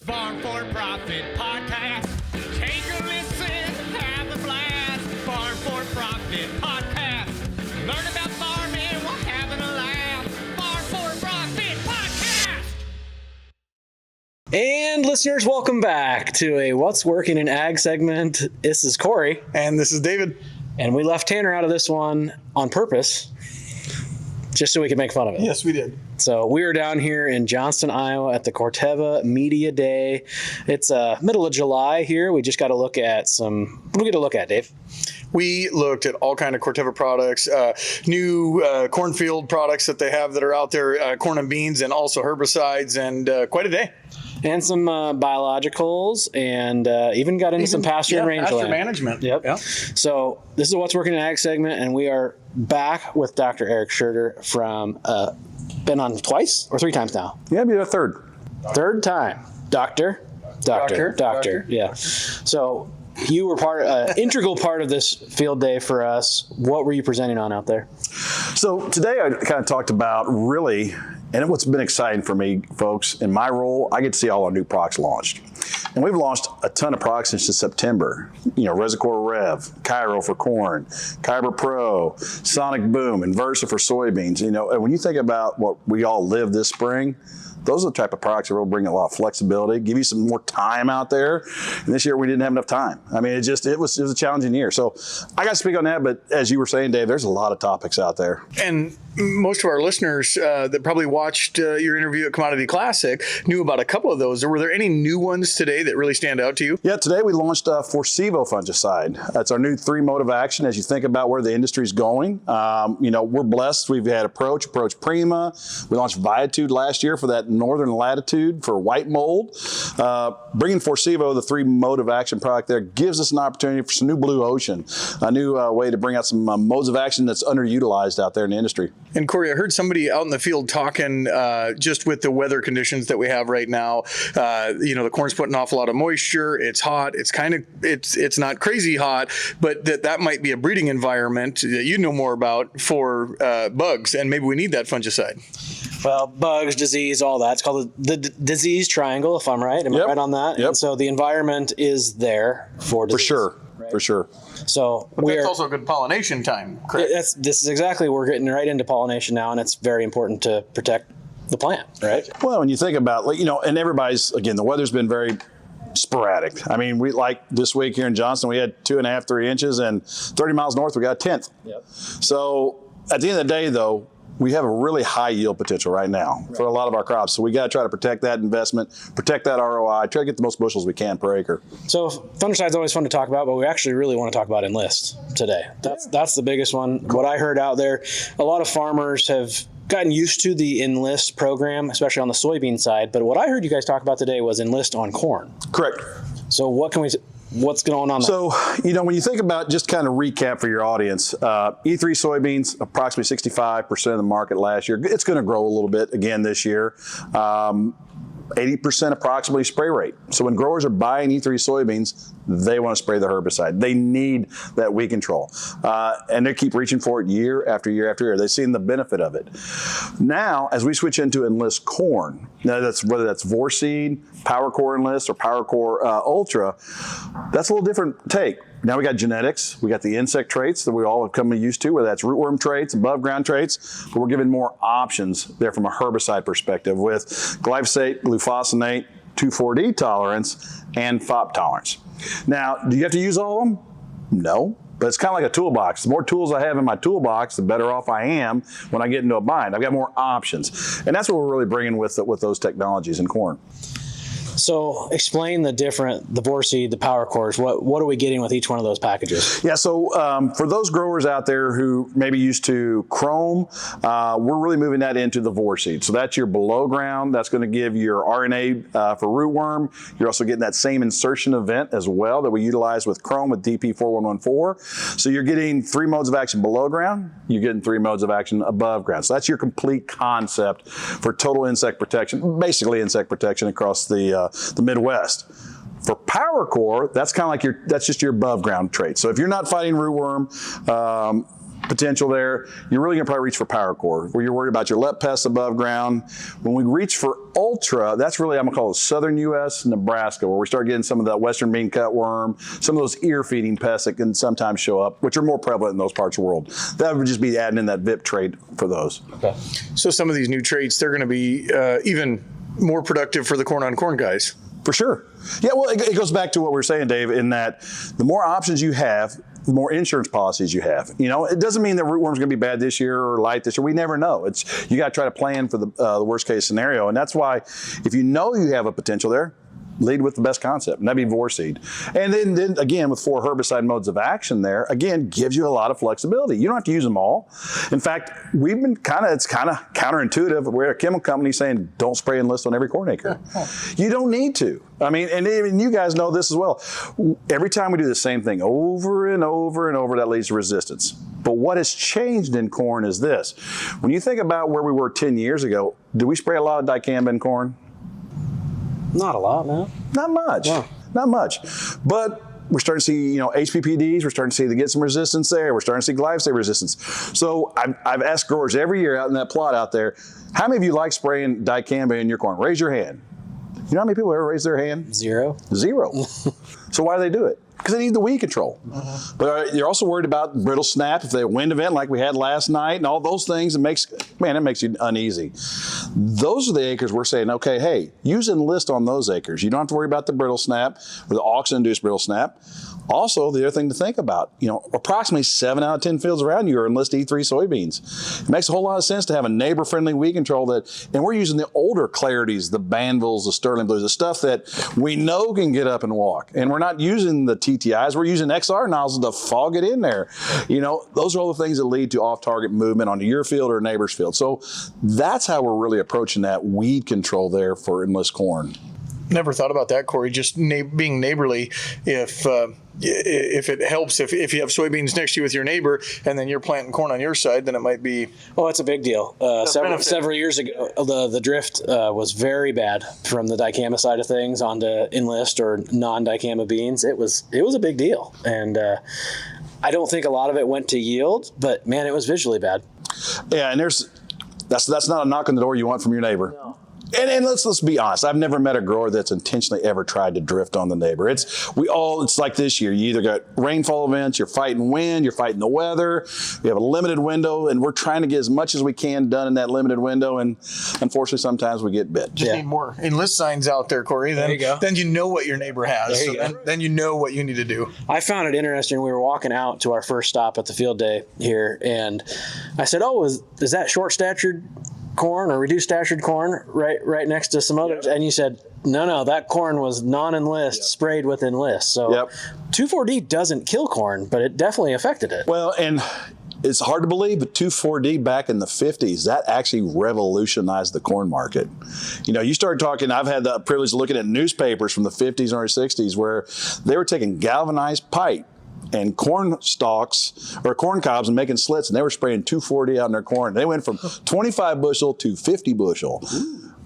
Farm4Profit Podcast. Take a listen, have a blast. Farm4Profit Podcast. Learn about farming while having a laugh. Farm4Profit Podcast. And listeners, welcome back to a What's Working in Ag segment. This is Corey. And this is David. And we left Tanner out of this one on purpose, just so we could make fun of it. Yes, we did. So we are down here in Johnston, Iowa at the Corteva Media Day. It's middle of July here. We just got to look at what do we get to look at, Dave? We looked at all kind of Corteva products, new cornfield products that they have that are out there, corn and beans, and also herbicides, and quite a day. And some biologicals, and even got into some pasture and rangeland. Pasture management. Yep. Yeah. So this is What's Working in Ag segment, and we are back with Dr. Eric Scherder from, been on twice or three times now? Yeah, be the third. Third time. Doctor. Yeah. So you were integral part of this field day for us. What were you presenting on out there? So today I kind of talked about really, and what's been exciting for me, folks, in my role, I get to see all our new products launched. And we've launched a ton of products since September. You know, Resicor Rev, Cairo for corn, Kyber Pro, Sonic Boom, and Versa for soybeans. You know, and when you think about what we all live this spring, those are the type of products that will bring a lot of flexibility, give you some more time out there. And this year we didn't have enough time. I mean, it was a challenging year. So I got to speak on that. But as you were saying, Dave, there's a lot of topics out there. And most of our listeners that probably watched your interview at Commodity Classic knew about a couple of those. Were there any new ones today that really stand out to you? Yeah, today we launched Forcevo fungicide. That's our new 3 mode of action as you think about where the industry's going. You know, we're blessed. We've had Approach Prima. We launched Viatude last year for that northern latitude for white mold. Bringing Forcevo, the 3 mode of action product there, gives us an opportunity for some new blue ocean, a new way to bring out some modes of action that's underutilized out there in the industry. And Corey, I heard somebody out in the field talking just with the weather conditions that we have right now. You know, the corn's putting off a lot of moisture. It's hot. It's not crazy hot, but that might be a breeding environment that you know more about for bugs, and maybe we need that fungicide. Well, bugs, disease, all that. It's called the disease triangle, if I'm right. Am I right on that? Yep. And so the environment is there for disease. For sure. Right? For sure. So it's also a good pollination time, correct? This is exactly, we're getting right into pollination now, and it's very important to protect the plant, right? Well, when you think about, like, you know, and everybody's, again, the weather's been very sporadic. I mean, we like this week here in Johnston, we had 2.5, 3 inches, and 30 miles north, we got a 10th. Yep. So at the end of the day, though, we have a really high yield potential right now for a lot of our crops. So we got to try to protect that investment, protect that ROI, try to get the most bushels we can per acre. So fungicide's always fun to talk about, but we actually really want to talk about Enlist today. That's the biggest one. What I heard out there, a lot of farmers have gotten used to the Enlist program, especially on the soybean side. But what I heard you guys talk about today was Enlist on corn. Correct. So what's going on there? So, you know, when you think about, just kind of recap for your audience, E3 soybeans, approximately 65% of the market last year. It's going to grow a little bit again this year. 80% approximately spray rate. So when growers are buying E3 soybeans, they want to spray the herbicide. They need that weed control. And they keep reaching for it year after year after year. They've seen the benefit of it. Now, as we switch into Enlist Corn, now whether that's Vorseed, PowerCore Enlist, or PowerCore Ultra, that's a little different take. Now we got genetics, we got the insect traits that we all have come used to, whether that's rootworm traits, above ground traits, but we're giving more options there from a herbicide perspective with glyphosate, glufosinate, 2,4-D tolerance, and FOP tolerance. Now, do you have to use all of them? No. But it's kind of like a toolbox. The more tools I have in my toolbox, the better off I am when I get into a bind. I've got more options. And that's what we're really bringing with those technologies in corn. So explain the Vorseed, the PowerCores. What are we getting with each one of those packages? Yeah, so for those growers out there who maybe used to Chrome, we're really moving that into the Vorseed. So that's your below ground. That's going to give your RNA for rootworm. You're also getting that same insertion event as well that we utilize with Chrome with DP4114. So you're getting 3 modes of action below ground. You're getting 3 modes of action above ground. So that's your complete concept for total insect protection, basically insect protection across the Midwest. For PowerCore, that's kind of like that's just your above ground trait. So if you're not fighting rootworm, potential there, you're really going to probably reach for Power Core, where you're worried about your let pests above ground. When we reach for Ultra, that's really, I'm going to call it Southern U.S., Nebraska, where we start getting some of that Western bean cutworm, some of those ear-feeding pests that can sometimes show up, which are more prevalent in those parts of the world. That would just be adding in that VIP trait for those. Okay. So some of these new traits, they're going to be even more productive for the corn-on-corn guys. For sure. Yeah, well, it goes back to what we were saying, Dave, in that the more options you have, the more insurance policies you have. You know, it doesn't mean that rootworm's going to be bad this year or light this year. We never know. You got to try to plan for the worst case scenario, and that's why if you know you have a potential there, lead with the best concept, and that'd be Vorseed. And then again, with 4 herbicide modes of action there, again, gives you a lot of flexibility. You don't have to use them all. In fact, it's kind of counterintuitive. We're a chemical company saying don't spray Enlist on every corn acre. You don't need to. I mean, and even you guys know this as well. Every time we do the same thing over and over and over, that leads to resistance. But what has changed in corn is this. When you think about where we were 10 years ago, did we spray a lot of dicamba in corn? Not a lot, no. Not much. No. Not much. But we're starting to see, HPPDs. We're starting to see they get some resistance there. We're starting to see glyphosate resistance. So I've asked growers every year out in that plot out there, how many of you like spraying dicamba in your corn? Raise your hand. You know how many people ever raise their hand? Zero. So why do they do it? Because they need the weed control. But you're also worried about brittle snap, if they have a wind event like we had last night and all those things, it makes you uneasy. Those are the acres we're saying, okay, hey, use Enlist on those acres. You don't have to worry about the brittle snap or the auxin-induced brittle snap. Also, the other thing to think about, approximately 7 out of 10 fields around you are Enlist E3 soybeans. It makes a whole lot of sense to have a neighbor-friendly weed control and we're using the older clarities, the Banvilles, the Sterling Blues, the stuff that we know can get up and walk. And we're not using the TTIs, we're using XR nozzles to fog it in there. Those are all the things that lead to off-target movement onto your field or a neighbor's field. So that's how we're really approaching that weed control there for Enlist corn. Never thought about that, Corey. Just being neighborly. If it helps, if you have soybeans next to you with your neighbor, and then you're planting corn on your side, then it might be. Oh, it's a big deal. Several years ago, the drift was very bad from the dicamba side of things onto Enlist or non-dicamba beans. It was a big deal, and I don't think a lot of it went to yield, but man, it was visually bad. Yeah, and that's not a knock on the door you want from your neighbor. No. And let's be honest. I've never met a grower that's intentionally ever tried to drift on the neighbor. It's like this year. You either got rainfall events, you're fighting wind, you're fighting the weather. We have a limited window, and we're trying to get as much as we can done in that limited window. And unfortunately, sometimes we get bit. Just need more Enlist signs out there, Corey. Then you know what your neighbor has. Then you know what you need to do. I found it interesting. We were walking out to our first stop at the field day here, and I said, "Oh, is that short-statured corn or reduced statured corn right next to some others?" And you said, no, that corn was non-Enlist sprayed with Enlist. So 2,4-D doesn't kill corn, but it definitely affected it. Well, and it's hard to believe, but 2,4-D back in the 50s, that actually revolutionized the corn market. You start talking, I've had the privilege of looking at newspapers from the 50s or 60s where they were taking galvanized pipe and corn stalks or corn cobs and making slits, and they were spraying 2,4-D out in their corn. They went from 25 bushel to 50 bushel.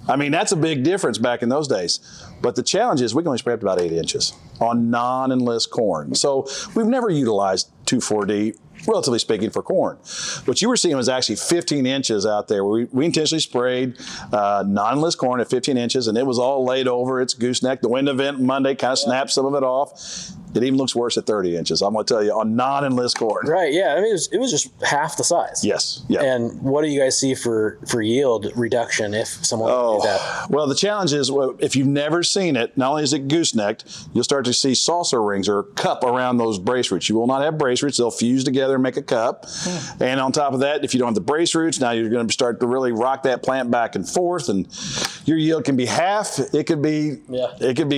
I mean, that's a big difference back in those days. But the challenge is we can only spray up to about 8 inches on non-Enlist corn. So we've never utilized 2,4-D, relatively speaking, for corn. What you were seeing was actually 15 inches out there. We intentionally sprayed non-Enlist corn at 15 inches, and it was all laid over. It's gooseneck. The wind event Monday kind of snapped some of it off. It even looks worse at 30 inches, I'm going to tell you, on non-Enlist corn. Right, yeah. I mean, it was just half the size. Yes. Yeah. And what do you guys see for yield reduction if someone did that? Well, the challenge is, if you've never seen it, not only is it goosenecked, you'll start to see saucer rings or cup around those brace roots. You will not have brace roots. They'll fuse together and make a cup. And on top of that, if you don't have the brace roots, now you're going to start to really rock that plant back and forth, and your yield can be half. It could be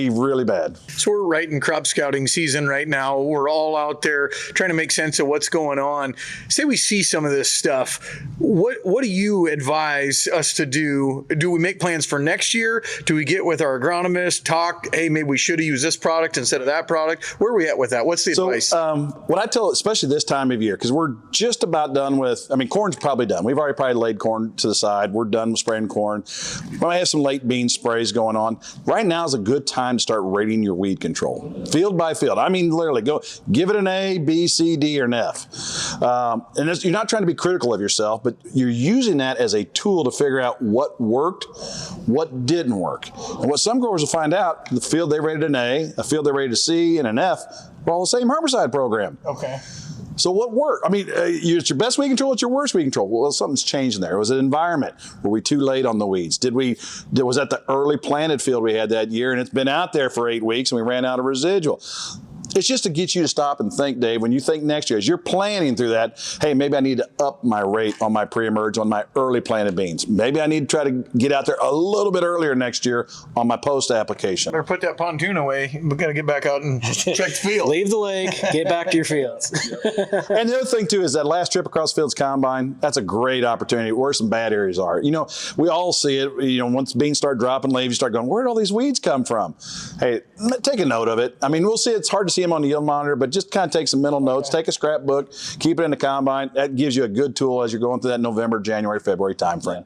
really bad. So we're right in crop scouting season right now. We're all out there trying to make sense of what's going on. Say we see some of this stuff. What do you advise us to do? Do we make plans for next year? Do we get with our agronomist, talk, hey, maybe we should have used this product instead of that product? Where are we at with that? What's the advice? What I tell, especially this time of year, because we're just about done with, corn's probably done. We've already probably laid corn to the side. We're done with spraying corn. We might have some late bean sprays going on. Right now is a good time to start rating your weed control. Field by field. field. I mean, literally, go give it an A, B, C, D, or an F. And you're not trying to be critical of yourself, but you're using that as a tool to figure out what worked, what didn't work. And what some growers will find out, the field they rated an A, a field they rated a C, and an F, are all the same herbicide program. Okay. So what worked? I mean, it's your best weed control, it's your worst weed control. Well, something's changed in there. Was it environment? Were we too late on the weeds? Was that the early planted field we had that year and it's been out there for 8 weeks and we ran out of residual? It's just to get you to stop and think, Dave, when you think next year, as you're planning through that, hey, maybe I need to up my rate on my pre-emerge on my early planted beans. Maybe I need to try to get out there a little bit earlier next year on my post application. Better put that pontoon away. We're going to get back out and check the field. Leave the lake, get back to your fields. And the other thing, too, is that last trip across fields combine, that's a great opportunity where some bad areas are. You know, we all see it. You know, once beans start dropping leaves, you start going, where did all these weeds come from? Hey, take a note of it. I mean, we'll see it's hard to see on the yield monitor, but just kind of take some mental notes, take a scrapbook, keep it in the combine. That gives you a good tool as you're going through that November, January, February timeframe.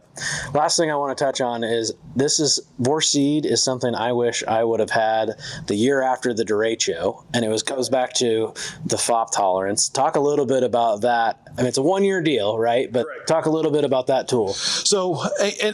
Last thing I want to touch on is Vorseed is something I wish I would have had the year after the derecho, and it goes back to the FOP tolerance. Talk a little bit about that. I mean, it's a 1-year deal, right? But talk a little bit about that tool. So,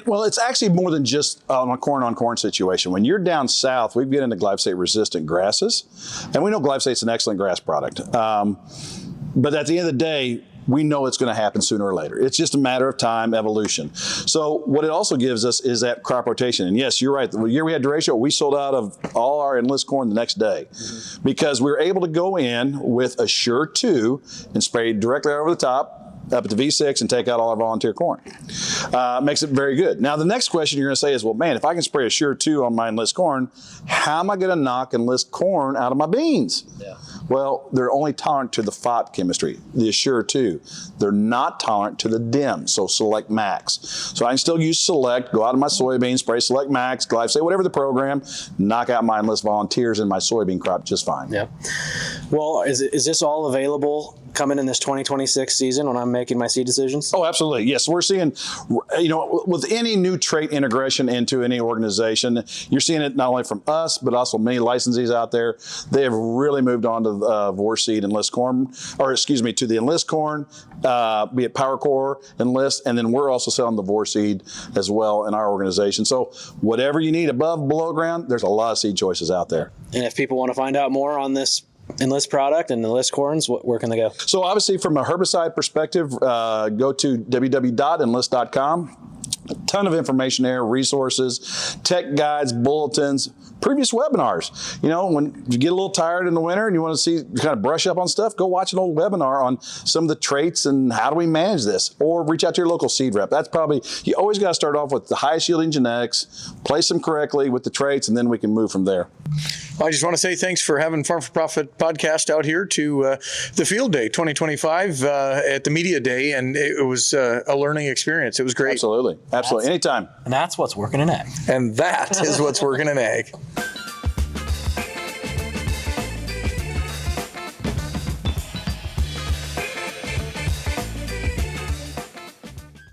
well, it's actually more than just on a corn-on-corn situation. When you're down south, we get into glyphosate-resistant grasses, and we know glyphosate's an excellent grass product. But at the end of the day, we know it's going to happen sooner or later. It's just a matter of time, evolution. So what it also gives us is that crop rotation. And yes, you're right. The year we had derecho, we sold out of all our Enlist corn the next day because we were able to go in with a Sure 2 and spray directly over the top, up at the V6 and take out all our volunteer corn. Makes it very good. Now, the next question you're going to say is, well, man, if I can spray a Sure 2 on my Enlist corn, how am I going to knock Enlist corn out of my beans? Yeah. Well, they're only tolerant to the FOP chemistry, the Assure 2. They're not tolerant to the DIM, so Select Max. So I can still use Select, go out of my soybeans, spray Select Max, glyphosate, whatever the program, knock out my Enlist volunteers in my soybean crop just fine. Yeah. Well, is this all available coming in this 2026 season when I'm making my seed decisions? Oh, absolutely. Yes. We're seeing, you know, with any new trait integration into any organization, you're seeing it not only from us, but also many licensees out there. They have really moved on to Vorseed Enlist Corn, or excuse me, to the Enlist Corn, be it PowerCore, Enlist, and then we're also selling the Vorseed as well in our organization. So whatever you need above, below ground, there's a lot of seed choices out there. And if people want to find out more on this Enlist product and Enlist corns, where can they go? So obviously from a herbicide perspective, go to www.enlist.com. A ton of information there, resources, tech guides, bulletins, previous webinars. You know, when you get a little tired in the winter and you want to see, kind of brush up on stuff, go watch an old webinar on some of the traits and how do we manage this, or reach out to your local seed rep. That's probably, you always got to start off with the highest yielding genetics, place them correctly with the traits, and then we can move from there. Well, I just want to say thanks for having Farm4Profit Podcast out here to the Field Day 2025 at the Media Day, and it was a learning experience. It was great. Absolutely. Absolutely. Anytime. And that's what's working in ag. And that is what's working in ag.